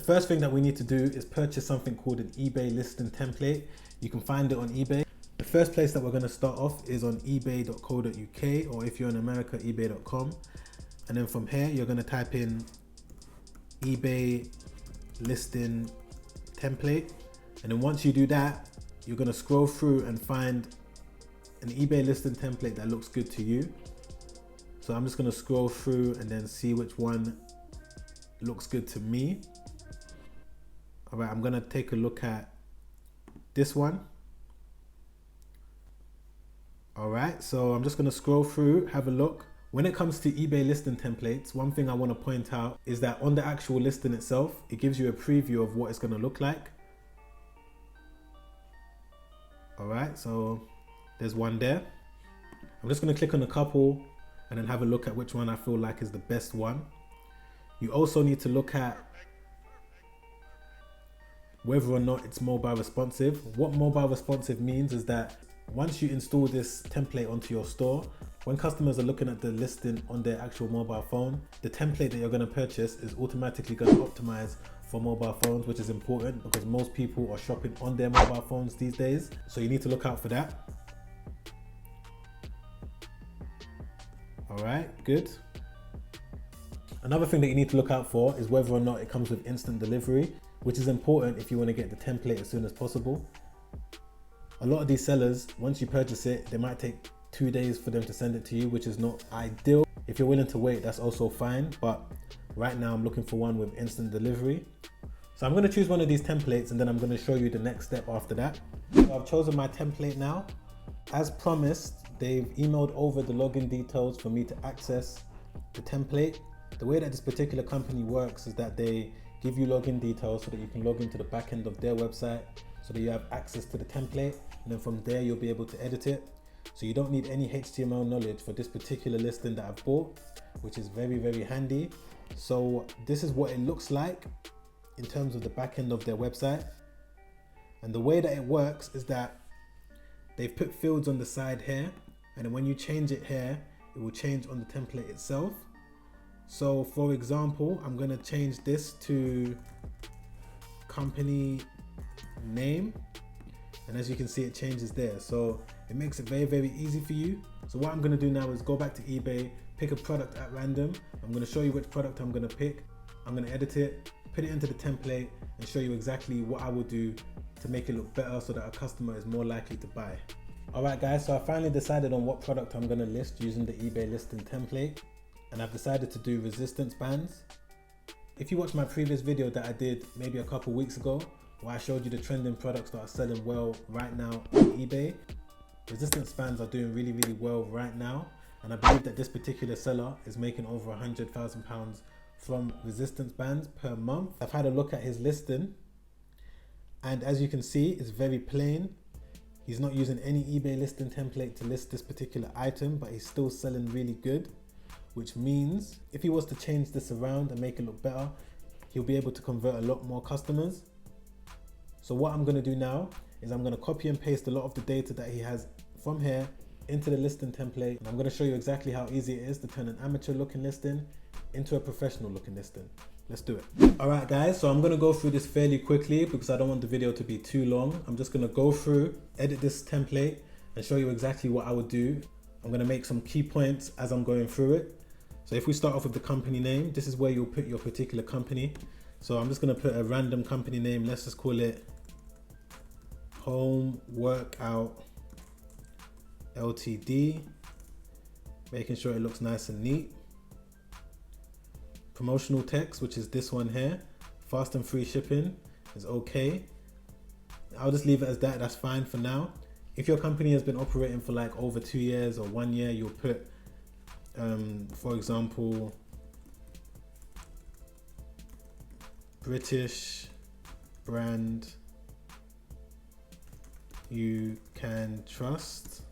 first thing that we need to do is purchase something called an eBay listing template. You can find it on eBay. The first place that we're going to start off is on ebay.co.uk, or if you're in America, ebay.com. And then from here, you're going to type in eBay listing template. And then once you do that, you're going to scroll through and find an eBay listing template that looks good to you. So I'm just going to scroll through and then see which one looks good to me. All right, I'm going to take a look at this one. All right, so I'm just going to scroll through, have a look. When it comes to eBay listing templates, one thing I want to point out is that on the actual listing itself, it gives you a preview of what it's going to look like. All right, so there's one there. I'm just going to click on a couple and then have a look at which one I feel like is the best one. You also need to look at whether or not it's mobile responsive. What mobile responsive means is that once you install this template onto your store, when customers are looking at the listing on their actual mobile phone, the template that you're going to purchase is automatically going to optimize for mobile phones, which is important because most people are shopping on their mobile phones these days. So you need to look out for that. All right, good. Another thing that you need to look out for is whether or not it comes with instant delivery, which is important if you want to get the template as soon as possible. A lot of these sellers, once you purchase it, they might take 2 days for them to send it to you, which is not ideal. If you're willing to wait, that's also fine. But right now I'm looking for one with instant delivery. So I'm going to choose one of these templates and then I'm going to show you the next step after that. So I've chosen my template now. As promised, they've emailed over the login details for me to access the template. The way that this particular company works is that they give you login details so that you can log into the back end of their website so that you have access to the template, and then from there you'll be able to edit it. So you don't need any HTML knowledge for this particular listing that I've bought, which is very, very handy. So this is what it looks like in terms of the back end of their website. And the way that it works is that they've put fields on the side here, and then when you change it here, it will change on the template itself. So for example, I'm going to change this to company name, and as you can see, it changes there. So it makes it very, very easy for you. So what I'm going to do now is go back to eBay, pick a product at random. I'm going to show you which product I'm going to pick. I'm going to edit it, put it into the template, and show you exactly what I would do to make it look better so that a customer is more likely to buy. Alright guys, so I finally decided on what product I'm going to list using the eBay listing template, and I've decided to do resistance bands. If you watched my previous video that I did maybe a couple weeks ago, where I showed you the trending products that are selling well right now on eBay, resistance bands are doing really, really well right now, and I believe that this particular seller is making over £100,000 from resistance bands per month. I've had a look at his listing, and as you can see, it's very plain. He's not using any eBay listing template to list this particular item, but he's still selling really good, which means if he was to change this around and make it look better, he'll be able to convert a lot more customers. So what I'm going to do now is I'm going to copy and paste a lot of the data that he has from here into the listing template, and I'm going to show you exactly how easy it is to turn an amateur looking listing into a professional looking listing. Let's do it. Alright guys, so I'm going to go through this fairly quickly because I don't want the video to be too long. I'm just going to go through, edit this template, and show you exactly what I would do. I'm going to make some key points as I'm going through it. So if we start off with the company name, this is where you'll put your particular company. So I'm just going to put a random company name. Let's just call it Home Workout Ltd, making sure it looks nice and neat. Promotional text, which is this one here, fast and free shipping, is okay. I'll just leave it as that, that's fine for now. If your company has been operating for like over 2 years or 1 year, you'll put, for example, British brand you can trust,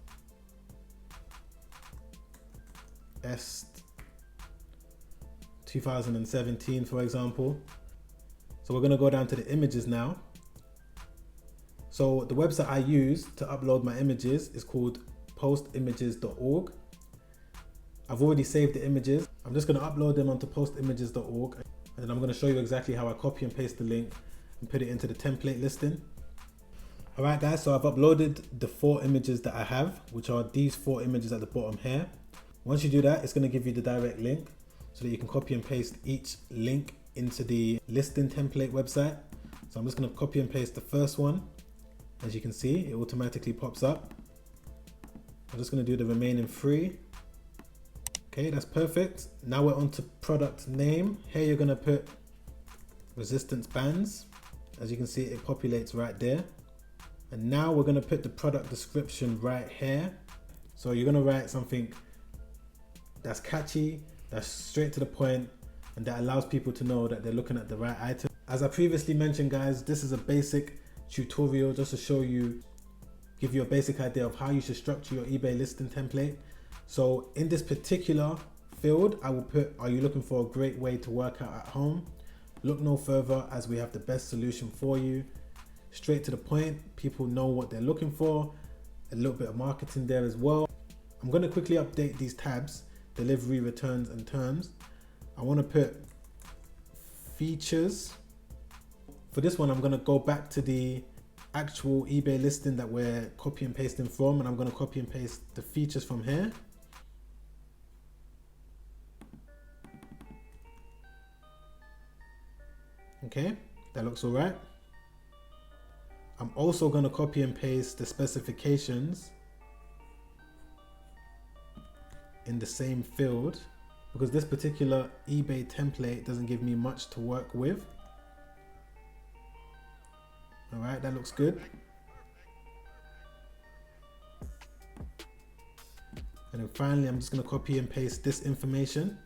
Est 2017, for example. So we're going to go down to the images now. So the website I use to upload my images is called postimages.org. I've already saved the images. I'm just going to upload them onto postimages.org. And then I'm going to show you exactly how I copy and paste the link and put it into the template listing. Alright guys, so I've uploaded the 4 images that I have, which are these 4 images at the bottom here. Once you do that, it's going to give you the direct link so that you can copy and paste each link into the listing template website. So I'm just going to copy and paste the first one. As you can see, it automatically pops up. I'm just going to do the remaining 3. Okay, that's perfect. Now we're on to product name. Here you're going to put resistance bands. As you can see, it populates right there. And now we're going to put the product description right here. So you're going to write something that's catchy, that's straight to the point, and that allows people to know that they're looking at the right item. As I previously mentioned guys, this is a basic tutorial just to show you, give you a basic idea of how you should structure your eBay listing template. So in this particular field, I will put, are you looking for a great way to work out at home? Look no further, as we have the best solution for you. Straight to the point, people know what they're looking for, a little bit of marketing there as well. I'm going to quickly update these tabs, delivery, returns and terms. I want to put features. For this one, I'm going to go back to the actual eBay listing that we're copy and pasting from, and I'm going to copy and paste the features from here. Okay, that looks all right. I'm also going to copy and paste the specifications in the same field, because this particular eBay template doesn't give me much to work with. All right, that looks good. And then finally, I'm just going to copy and paste this information.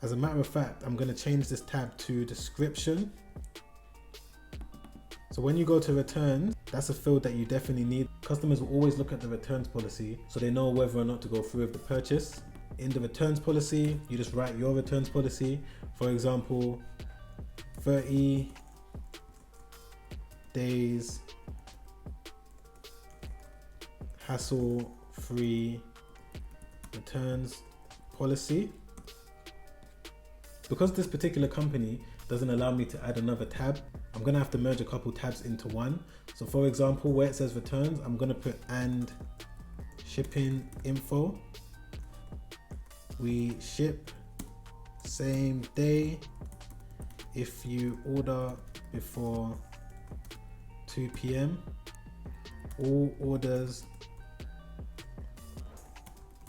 As a matter of fact, I'm going to change this tab to description. So when you go to returns, that's a field that you definitely need. Customers will always look at the returns policy so they know whether or not to go through with the purchase. In the returns policy, you just write your returns policy. For example, 30 days hassle-free returns policy. Because this particular company doesn't allow me to add another tab, I'm going to have to merge a couple tabs into one. So for example, where it says returns, I'm going to put and shipping info. We ship same day if you order before 2 p.m. All orders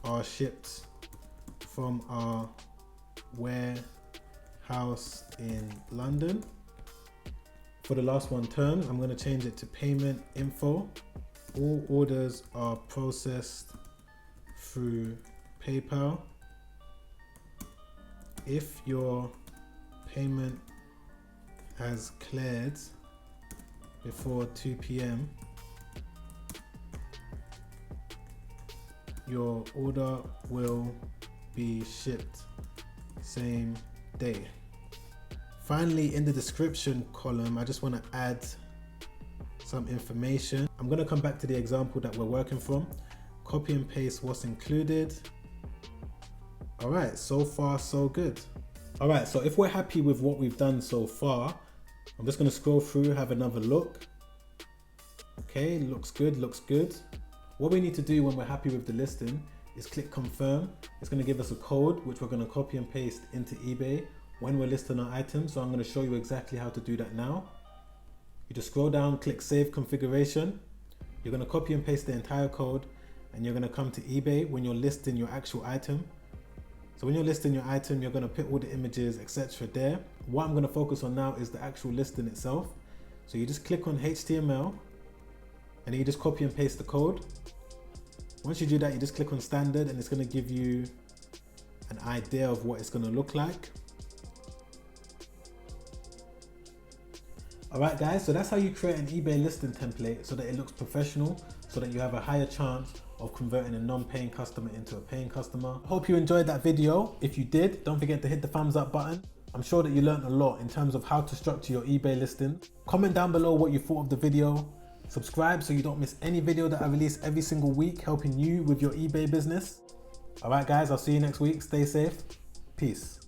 are shipped from our warehouse in London. For the last one, terms, I'm going to change it to payment info. All orders are processed through PayPal. If your payment has cleared before 2 p.m, your order will be shipped same day. Finally, in the description column, I just want to add some information. I'm going to come back to the example that we're working from, copy and paste what's included. All right, so far so good. All right, so if we're happy with what we've done so far, I'm just going to scroll through, have another look. Okay, looks good, looks good. What we need to do when we're happy with the listing is click confirm. It's going to give us a code which we're going to copy and paste into eBay when we're listing our items. So I'm going to show you exactly how to do that now. You just scroll down, click save configuration. You're going to copy and paste the entire code, and you're going to come to eBay when you're listing your actual item. So when you're listing your item, you're going to put all the images, etc. there. What I'm going to focus on now is the actual listing itself. So you just click on HTML, and then you just copy and paste the code. Once you do that, you just click on standard, and it's going to give you an idea of what it's going to look like. Alright guys, so that's how you create an eBay listing template so that it looks professional, so that you have a higher chance of converting a non-paying customer into a paying customer. Hope you enjoyed that video. If you did, don't forget to hit the thumbs up button. I'm sure that you learned a lot in terms of how to structure your eBay listing. Comment down below what you thought of the video. Subscribe so you don't miss any video that I release every single week, helping you with your eBay business. Alright guys, I'll see you next week. Stay safe. Peace.